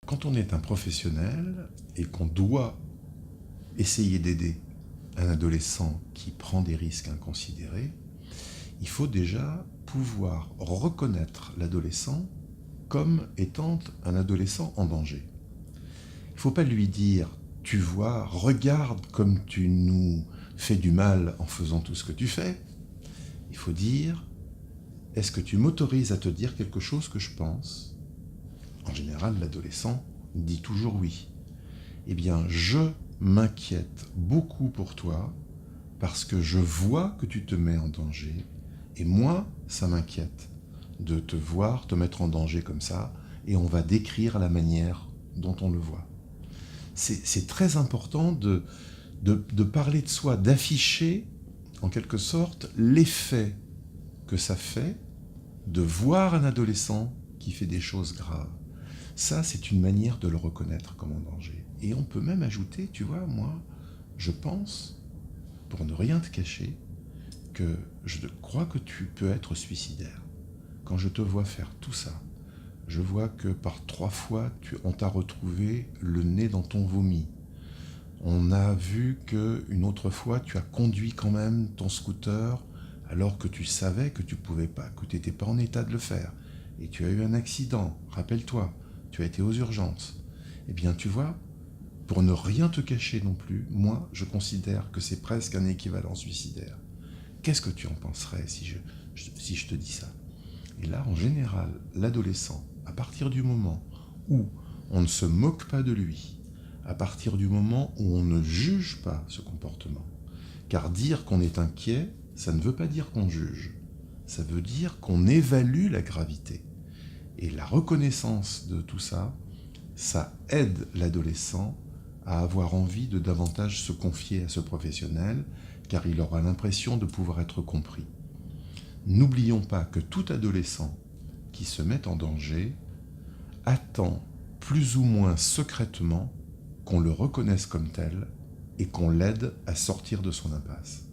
quand on est un professionnel et qu'on doit essayer d'aider un adolescent qui prend des risques inconsidérés, il faut déjà pouvoir reconnaître l'adolescent comme étant un adolescent en danger. Il ne faut pas lui dire « tu vois, regarde comme tu nous fais du mal en faisant tout ce que tu fais ». Il faut dire « est-ce que tu m'autorises à te dire quelque chose que je pense ?» En général, l'adolescent dit toujours oui. Eh bien, je m'inquiète beaucoup pour toi parce que je vois que tu te mets en danger et moi, ça m'inquiète de te voir te mettre en danger comme ça et on va décrire la manière dont on le voit. C'est très important de parler de soi, d'afficher en quelque sorte l'effet que ça fait de voir un adolescent qui fait des choses graves. Ça, c'est une manière de le reconnaître comme en danger. Et on peut même ajouter, tu vois, moi, je pense, pour ne rien te cacher, que je crois que tu peux être suicidaire. Quand je te vois faire tout ça, je vois que par 3 fois, on t'a retrouvé le nez dans ton vomi. On a vu qu'une autre fois, tu as conduit quand même ton scooter alors que tu savais que tu pouvais pas, que tu n'étais pas en état de le faire. Et tu as eu un accident, rappelle-toi, tu as été aux urgences. Eh bien, tu vois, pour ne rien te cacher non plus, moi, je considère que c'est presque un équivalent suicidaire. Qu'est-ce que tu en penserais si je te dis ça? Et là, en général, l'adolescent, à partir du moment où on ne se moque pas de lui, à partir du moment où on ne juge pas ce comportement, car dire qu'on est inquiet, ça ne veut pas dire qu'on juge, ça veut dire qu'on évalue la gravité. Et la reconnaissance de tout ça, ça aide l'adolescent à avoir envie de davantage se confier à ce professionnel, car il aura l'impression de pouvoir être compris. N'oublions pas que tout adolescent qui se met en danger attend plus ou moins secrètement qu'on le reconnaisse comme tel et qu'on l'aide à sortir de son impasse.